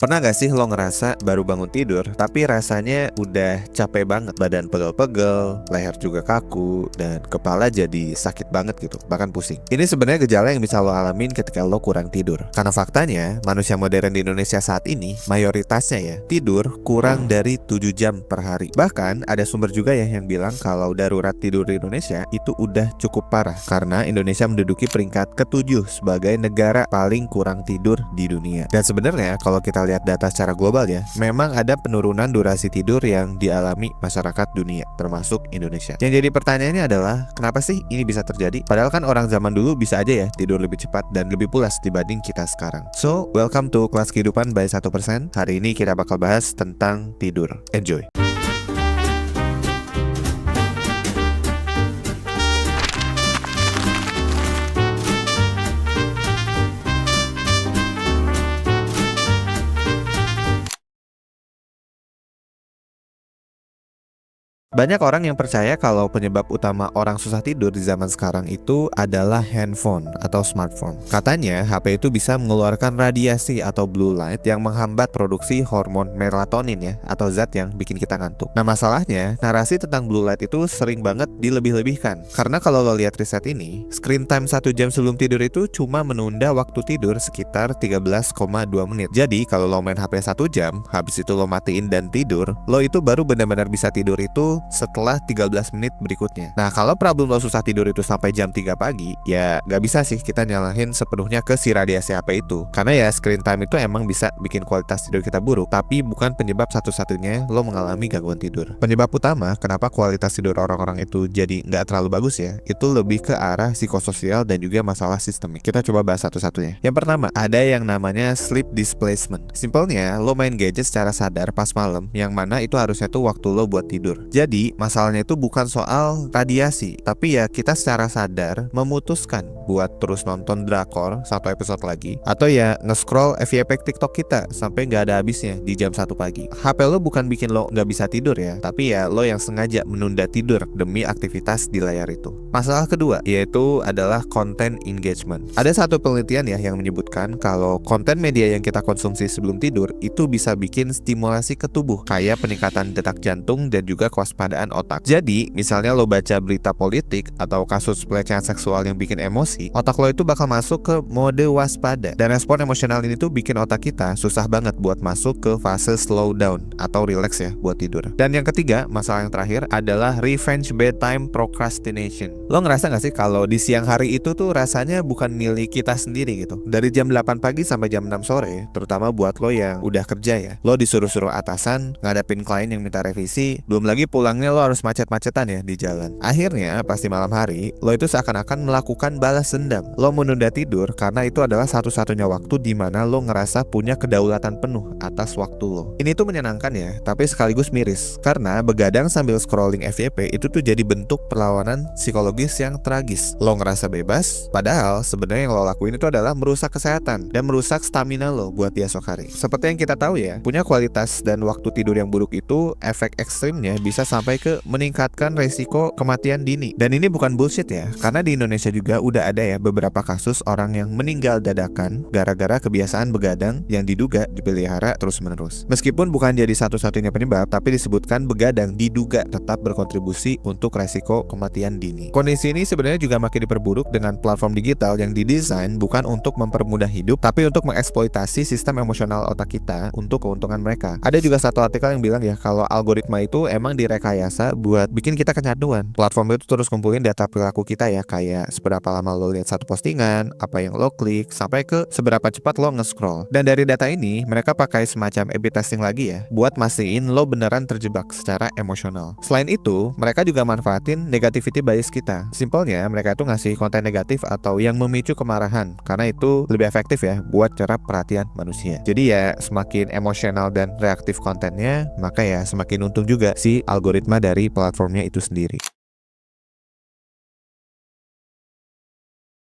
Pernah gak sih lo ngerasa baru bangun tidur, tapi rasanya udah capek banget, badan pegel-pegel, leher juga kaku, dan kepala jadi sakit banget gitu, bahkan pusing. Ini sebenarnya gejala yang bisa lo alamin ketika lo kurang tidur. Karena faktanya, manusia modern di Indonesia saat ini, mayoritasnya ya, tidur kurang dari 7 jam per hari. Bahkan ada sumber juga ya yang bilang kalau darurat tidur di Indonesia itu udah cukup parah, karena Indonesia menduduki peringkat ke-7 sebagai negara paling kurang tidur di dunia. Dan sebenarnya kalau kita lihat data secara global ya, memang ada penurunan durasi tidur yang dialami masyarakat dunia, termasuk Indonesia. Yang jadi pertanyaannya adalah, kenapa sih ini bisa terjadi? Padahal kan orang zaman dulu bisa aja ya tidur lebih cepat dan lebih pulas dibanding kita sekarang. So, welcome to Kelas Kehidupan by 1%. Hari ini kita bakal bahas tentang tidur. Enjoy! Banyak orang yang percaya kalau penyebab utama orang susah tidur di zaman sekarang itu adalah handphone atau smartphone. Katanya, HP itu bisa mengeluarkan radiasi atau blue light yang menghambat produksi hormon melatonin ya, atau zat yang bikin kita ngantuk. Nah, masalahnya, narasi tentang blue light itu sering banget dilebih-lebihkan. Karena kalau lo lihat riset ini, screen time 1 jam sebelum tidur itu cuma menunda waktu tidur sekitar 13,2 menit. Jadi, kalau lo main HP 1 jam, habis itu lo matiin dan tidur, lo itu baru benar-benar bisa tidur itu setelah 13 menit berikutnya. Nah, kalau problem lo susah tidur itu sampai jam 3 pagi, ya gak bisa sih kita nyalahin sepenuhnya ke si radiasi HP itu. Karena ya screen time itu emang bisa bikin kualitas tidur kita buruk, tapi bukan penyebab satu-satunya lo mengalami gangguan tidur. Penyebab utama kenapa kualitas tidur orang-orang itu jadi gak terlalu bagus ya, itu lebih ke arah psikososial dan juga masalah sistemik. Kita coba bahas satu-satunya. Yang pertama, ada yang namanya sleep displacement. Simpelnya, lo main gadget secara sadar pas malam, yang mana itu harusnya tuh waktu lo buat tidur. Jadi, masalahnya itu bukan soal radiasi, tapi ya kita secara sadar memutuskan buat terus nonton drakor satu episode lagi, atau ya nge-scroll FYP TikTok kita sampai nggak ada habisnya di jam 1 pagi. HP lo bukan bikin lo nggak bisa tidur ya, tapi ya lo yang sengaja menunda tidur demi aktivitas di layar itu. Masalah kedua, yaitu adalah content engagement. Ada satu penelitian ya yang menyebutkan kalau konten media yang kita konsumsi sebelum tidur itu bisa bikin stimulasi ke tubuh, kayak peningkatan detak jantung dan juga kewaspadaan otak. Jadi, misalnya lo baca berita politik atau kasus pelecehan seksual yang bikin emosi, otak lo itu bakal masuk ke mode waspada. Dan respon emosional ini tuh bikin otak kita susah banget buat masuk ke fase slow down atau relax ya buat tidur. Dan yang ketiga, masalah yang terakhir adalah revenge bedtime procrastination. Lo ngerasa gak sih kalau di siang hari itu tuh rasanya bukan milik kita sendiri gitu. Dari jam 8 pagi sampai jam 6 sore, terutama buat lo yang udah kerja ya, lo disuruh-suruh atasan, ngadepin klien yang minta revisi, belum lagi pulangnya lo harus macet-macetan ya di jalan. Akhirnya pas di malam hari, lo itu seakan-akan melakukan balas dendam. Lo menunda tidur karena itu adalah satu-satunya waktu di mana lo ngerasa punya kedaulatan penuh atas waktu lo. Ini tuh menyenangkan ya, tapi sekaligus miris. Karena begadang sambil scrolling FYP itu tuh jadi bentuk perlawanan psikologis yang tragis. Lo ngerasa bebas, padahal sebenarnya yang lo lakuin itu adalah merusak kesehatan dan merusak stamina lo buat di esok hari. Seperti yang kita tahu ya, punya kualitas dan waktu tidur yang buruk itu efek ekstrimnya bisa sampai ke meningkatkan resiko kematian dini. Dan ini bukan bullshit ya, karena di Indonesia juga udah ada ya beberapa kasus orang yang meninggal dadakan gara-gara kebiasaan begadang yang diduga dipelihara terus-menerus. Meskipun bukan jadi satu-satunya penyebab, tapi disebutkan begadang diduga tetap berkontribusi untuk resiko kematian dini. Kondisi ini sebenarnya juga makin diperburuk dengan platform digital yang didesain bukan untuk mempermudah hidup, tapi untuk mengeksploitasi sistem emosional otak kita untuk keuntungan mereka. Ada juga satu artikel yang bilang ya kalau algoritma itu emang direkayasa buat bikin kita kecanduan. Platform itu terus kumpulin data perilaku kita ya, kayak seberapa lama lo lihat satu postingan, apa yang lo klik, sampai ke seberapa cepat lo nge-scroll. Dan dari data ini, mereka pakai semacam A/B testing lagi ya, buat mastiin lo beneran terjebak secara emosional. Selain itu, mereka juga manfaatin negativity bias kita. Simpelnya, mereka itu ngasih konten negatif atau yang memicu kemarahan, karena itu lebih efektif ya buat nyerap perhatian manusia. Jadi ya, semakin emosional dan reaktif kontennya, maka ya semakin untung juga si algoritma dari platformnya itu sendiri.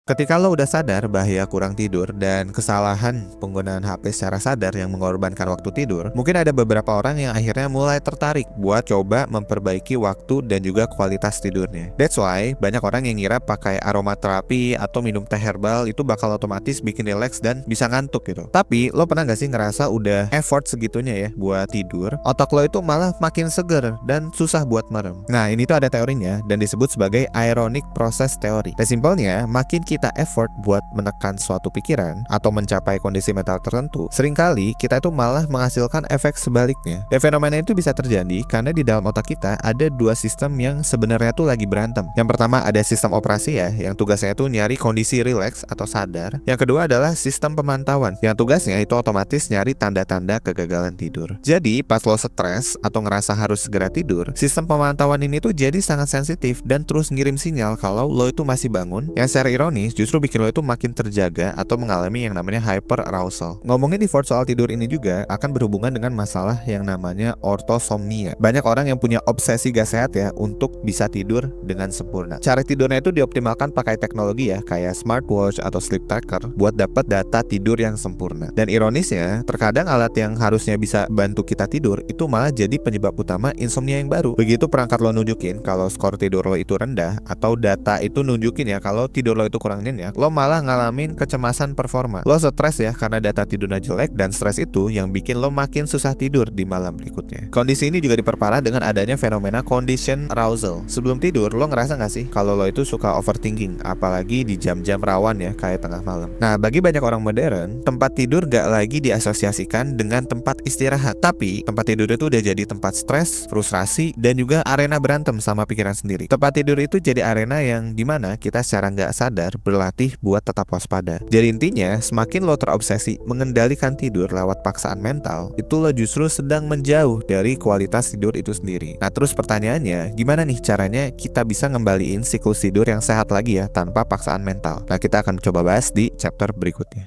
Ketika lo udah sadar bahaya kurang tidur dan kesalahan penggunaan HP secara sadar yang mengorbankan waktu tidur, mungkin ada beberapa orang yang akhirnya mulai tertarik buat coba memperbaiki waktu dan juga kualitas tidurnya. That's why banyak orang yang ngira pakai aromaterapi atau minum teh herbal itu bakal otomatis bikin relax dan bisa ngantuk gitu. Tapi lo pernah gak sih ngerasa udah effort segitunya ya buat tidur, otak lo itu malah makin seger dan susah buat merem. Nah, ini tuh ada teorinya dan disebut sebagai ironic process theory. Dan simpelnya, makin kita effort buat menekan suatu pikiran atau mencapai kondisi mental tertentu, seringkali kita itu malah menghasilkan efek sebaliknya. Dan fenomena itu bisa terjadi karena di dalam otak kita ada dua sistem yang sebenarnya tuh lagi berantem. Yang pertama ada sistem operasi ya, yang tugasnya itu nyari kondisi rileks atau sadar. Yang kedua adalah sistem pemantauan, yang tugasnya itu otomatis nyari tanda-tanda kegagalan tidur. Jadi pas lo stres atau ngerasa harus segera tidur, sistem pemantauan ini tuh jadi sangat sensitif dan terus ngirim sinyal kalau lo itu masih bangun, yang secara ironis justru bikin lo itu makin terjaga atau mengalami yang namanya hyper arousal. Ngomongin default soal tidur ini juga akan berhubungan dengan masalah yang namanya ortosomnia. Banyak orang yang punya obsesi gak sehat ya untuk bisa tidur dengan sempurna. Cara tidurnya itu dioptimalkan pakai teknologi ya, kayak smartwatch atau sleep tracker buat dapat data tidur yang sempurna. Dan ironisnya, terkadang alat yang harusnya bisa bantu kita tidur itu malah jadi penyebab utama insomnia yang baru. Begitu perangkat lo nunjukin kalau skor tidur lo itu rendah, atau data itu nunjukin ya kalau tidur lo itu kurang nyenyak, lo malah ngalamin kecemasan performa. Lo stres ya karena data tidurnya jelek, dan stres itu yang bikin lo makin susah tidur di malam berikutnya. Kondisi ini juga diperparah dengan adanya fenomena condition arousal. Sebelum tidur, lo ngerasa gak sih kalau lo itu suka overthinking, apalagi di jam-jam rawan ya, kayak tengah malam. Nah, bagi banyak orang modern, tempat tidur gak lagi diasosiasikan dengan tempat istirahat, tapi tempat tidur itu udah jadi tempat stres, frustrasi, dan juga arena berantem sama pikiran sendiri. Tempat tidur itu jadi arena yang dimana kita secara gak sadar berlatih buat tetap waspada. Jadi intinya, semakin lo terobsesi mengendalikan tidur lewat paksaan mental, itu lo justru sedang menjauh dari kualitas tidur itu sendiri. Nah, terus pertanyaannya, gimana nih caranya kita bisa ngembaliin siklus tidur yang sehat lagi ya tanpa paksaan mental? Nah, kita akan coba bahas di chapter berikutnya.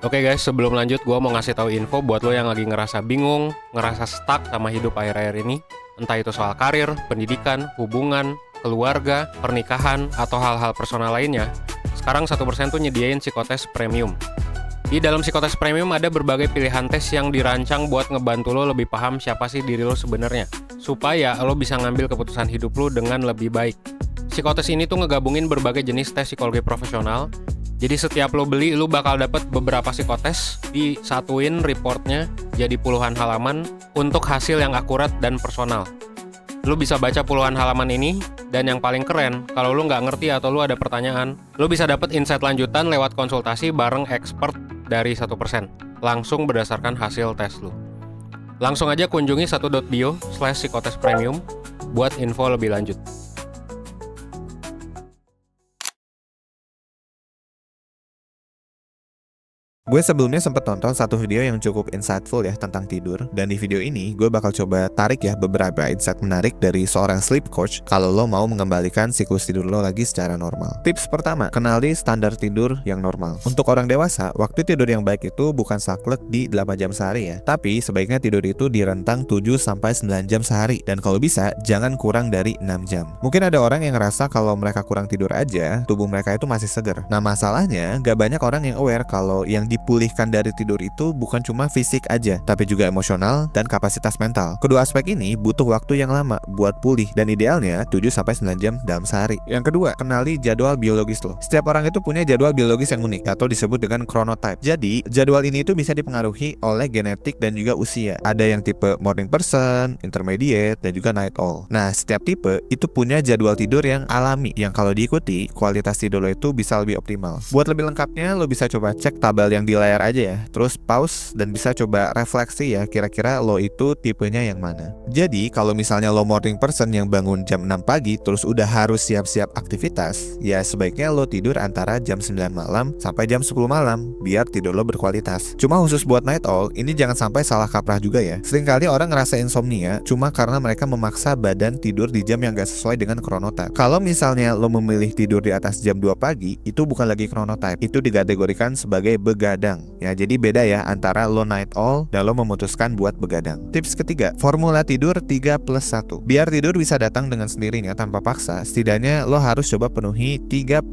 Oke guys, sebelum lanjut gue mau ngasih tahu info buat lo yang lagi ngerasa bingung, ngerasa stuck sama hidup akhir-akhir ini. Entah itu soal karir, pendidikan, hubungan, keluarga, pernikahan, atau hal-hal personal lainnya. Sekarang 1% tuh nyediain psikotes premium. Di dalam psikotes premium ada berbagai pilihan tes yang dirancang buat ngebantu lo lebih paham siapa sih diri lo sebenarnya, supaya lo bisa ngambil keputusan hidup lo dengan lebih baik. Psikotes ini tuh ngegabungin berbagai jenis tes psikologi profesional. Jadi setiap lo beli, lo bakal dapet beberapa psikotes, disatuin reportnya jadi puluhan halaman untuk hasil yang akurat dan personal. Lo bisa baca puluhan halaman ini, dan yang paling keren, kalau lo nggak ngerti atau lo ada pertanyaan, lo bisa dapet insight lanjutan lewat konsultasi bareng expert dari 1%, langsung berdasarkan hasil tes lo. Langsung aja kunjungi 1.bio/psikotespremium buat info lebih lanjut. Gue sebelumnya sempat nonton satu video yang cukup insightful ya tentang tidur, dan di video ini gue bakal coba tarik ya beberapa insight menarik dari seorang sleep coach kalau lo mau mengembalikan siklus tidur lo lagi secara normal. Tips pertama, kenali standar tidur yang normal. Untuk orang dewasa, waktu tidur yang baik itu bukan saklek di 8 jam sehari ya, tapi sebaiknya tidur itu di rentang 7-9 jam sehari, dan kalau bisa jangan kurang dari 6 jam. Mungkin ada orang yang ngerasa kalau mereka kurang tidur aja, tubuh mereka itu masih seger. Nah, masalahnya gak banyak orang yang aware kalau yang dipulihkan dari tidur itu bukan cuma fisik aja, tapi juga emosional dan kapasitas mental. Kedua aspek ini butuh waktu yang lama buat pulih, dan idealnya 7-9 jam dalam sehari. Yang kedua, kenali jadwal biologis lo. Setiap orang itu punya jadwal biologis yang unik atau disebut dengan chronotype. Jadi, jadwal ini itu bisa dipengaruhi oleh genetik dan juga usia. Ada yang tipe morning person, intermediate, dan juga night owl. Nah, setiap tipe itu punya jadwal tidur yang alami, yang kalau diikuti, kualitas tidur lo itu bisa lebih optimal. Buat lebih lengkapnya, lo bisa coba cek tabel yang di layar aja ya, terus pause dan bisa coba refleksi ya, kira-kira lo itu tipenya yang mana. Jadi kalau misalnya lo morning person yang bangun jam 6 pagi terus udah harus siap-siap aktivitas, ya sebaiknya lo tidur antara jam 9 malam sampai jam 10 malam biar tidur lo berkualitas. Cuma khusus buat night owl, ini jangan sampai salah kaprah juga ya. Seringkali orang ngerasa insomnia cuma karena mereka memaksa badan tidur di jam yang gak sesuai dengan chronotype. Kalau misalnya lo memilih tidur di atas jam 2 pagi, itu bukan lagi chronotype, itu dikategorikan sebagai begadang. begadang. Ya, jadi beda ya antara lo night owl dan lo memutuskan buat begadang. Tips ketiga, formula tidur 3+1. Biar tidur bisa datang dengan sendirinya tanpa paksa, setidaknya lo harus coba penuhi 3+1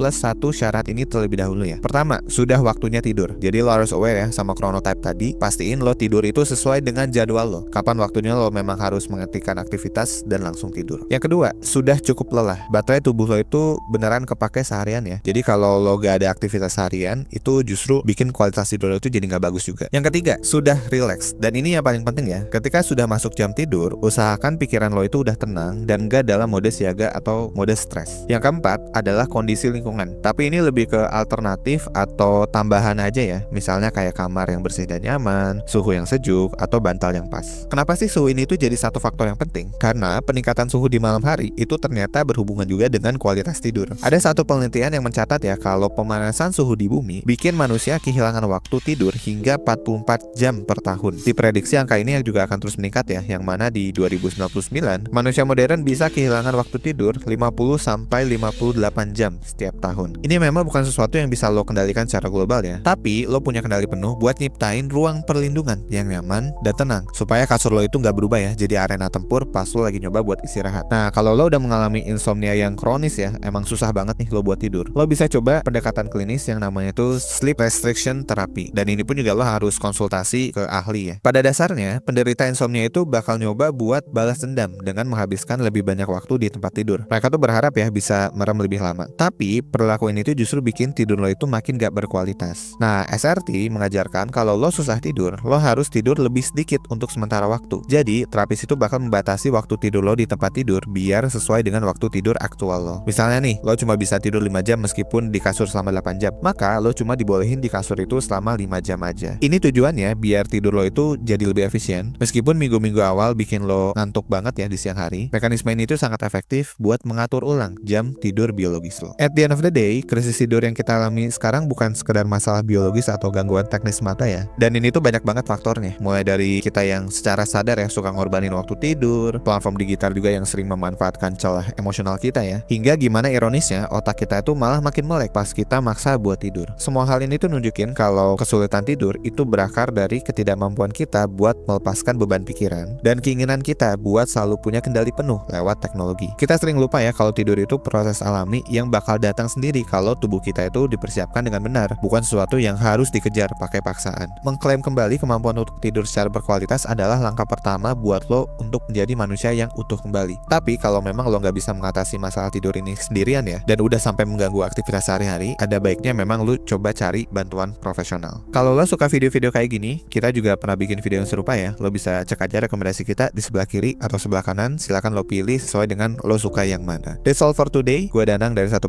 syarat ini terlebih dahulu ya. Pertama, sudah waktunya tidur. Jadi lo harus aware ya sama chronotype tadi. Pastiin lo tidur itu sesuai dengan jadwal lo. Kapan waktunya lo memang harus menghentikan aktivitas dan langsung tidur. Yang kedua, sudah cukup lelah. Baterai tubuh lo itu beneran kepake seharian ya. Jadi kalau lo gak ada aktivitas harian, itu justru bikin kualitas tidur lo itu jadi gak bagus juga. Yang ketiga, sudah relax. Dan ini yang paling penting ya. Ketika sudah masuk jam tidur, usahakan pikiran lo itu udah tenang dan gak dalam mode siaga atau mode stres. Yang keempat adalah kondisi lingkungan. Tapi ini lebih ke alternatif atau tambahan aja ya. Misalnya kayak kamar yang bersih dan nyaman, suhu yang sejuk, atau bantal yang pas. Kenapa sih suhu ini tuh jadi satu faktor yang penting? Karena peningkatan suhu di malam hari itu ternyata berhubungan juga dengan kualitas tidur. Ada satu penelitian yang mencatat ya kalau pemanasan suhu di bumi bikin manusia kehilangan waktu tidur hingga 44 jam per tahun. Diprediksi angka ini yang juga akan terus meningkat ya, yang mana di 2099 manusia modern bisa kehilangan waktu tidur 50-58 jam setiap tahun. Ini memang bukan sesuatu yang bisa lo kendalikan secara global ya, tapi lo punya kendali penuh buat nyiptain ruang perlindungan yang nyaman dan tenang supaya kasur lo itu nggak berubah ya jadi arena tempur pas lo lagi nyoba buat istirahat. Nah, kalau lo udah mengalami insomnia yang kronis ya, emang susah banget nih lo buat tidur, lo bisa coba pendekatan klinis yang namanya itu sleep restriction therapy. Dan ini pun juga lo harus konsultasi ke ahli ya. Pada dasarnya, penderita insomnia itu bakal nyoba buat balas dendam dengan menghabiskan lebih banyak waktu di tempat tidur. Mereka tuh berharap ya bisa merem lebih lama. Tapi perilaku ini tuh justru bikin tidur lo itu makin gak berkualitas. Nah, SRT mengajarkan kalau lo susah tidur, lo harus tidur lebih sedikit untuk sementara waktu. Jadi, terapis itu bakal membatasi waktu tidur lo di tempat tidur biar sesuai dengan waktu tidur aktual lo. Misalnya nih, lo cuma bisa tidur 5 jam meskipun di kasur selama 8 jam. Maka lo cuma dibolehin di kasur itu selama 5 jam aja. Ini tujuannya biar tidur lo itu jadi lebih efisien. Meskipun minggu-minggu awal bikin lo ngantuk banget ya di siang hari, mekanisme ini tuh sangat efektif buat mengatur ulang jam tidur biologis lo. At the end of the day, krisis tidur yang kita alami sekarang bukan sekedar masalah biologis atau gangguan teknis mata ya. Dan ini tuh banyak banget faktornya. Mulai dari kita yang secara sadar ya suka ngorbanin waktu tidur, platform digital juga yang sering memanfaatkan celah emosional kita ya, hingga gimana ironisnya otak kita itu malah makin melek pas kita maksa buat tidur. Semua hal ini tuh nunjukin kalau kesulitan tidur itu berakar dari ketidakmampuan kita buat melepaskan beban pikiran dan keinginan kita buat selalu punya kendali penuh lewat teknologi. Kita sering lupa ya kalau tidur itu proses alami yang bakal datang sendiri kalau tubuh kita itu dipersiapkan dengan benar, bukan sesuatu yang harus dikejar pakai paksaan. Mengklaim kembali kemampuan untuk tidur secara berkualitas adalah langkah pertama buat lo untuk menjadi manusia yang utuh kembali. Tapi kalau memang lo nggak bisa mengatasi masalah tidur ini sendirian ya, dan udah sampai mengganggu aktivitas sehari-hari, ada baiknya memang lo coba cari bantuan profesional. Kalau lo suka video-video kayak gini, kita juga pernah bikin video yang serupa ya. Lo bisa cek aja rekomendasi kita di sebelah kiri atau sebelah kanan. Silakan lo pilih sesuai dengan lo suka yang mana. That's all for today. Gue Danang dari 1%.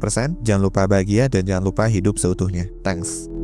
Jangan lupa bahagia dan jangan lupa hidup seutuhnya. Thanks.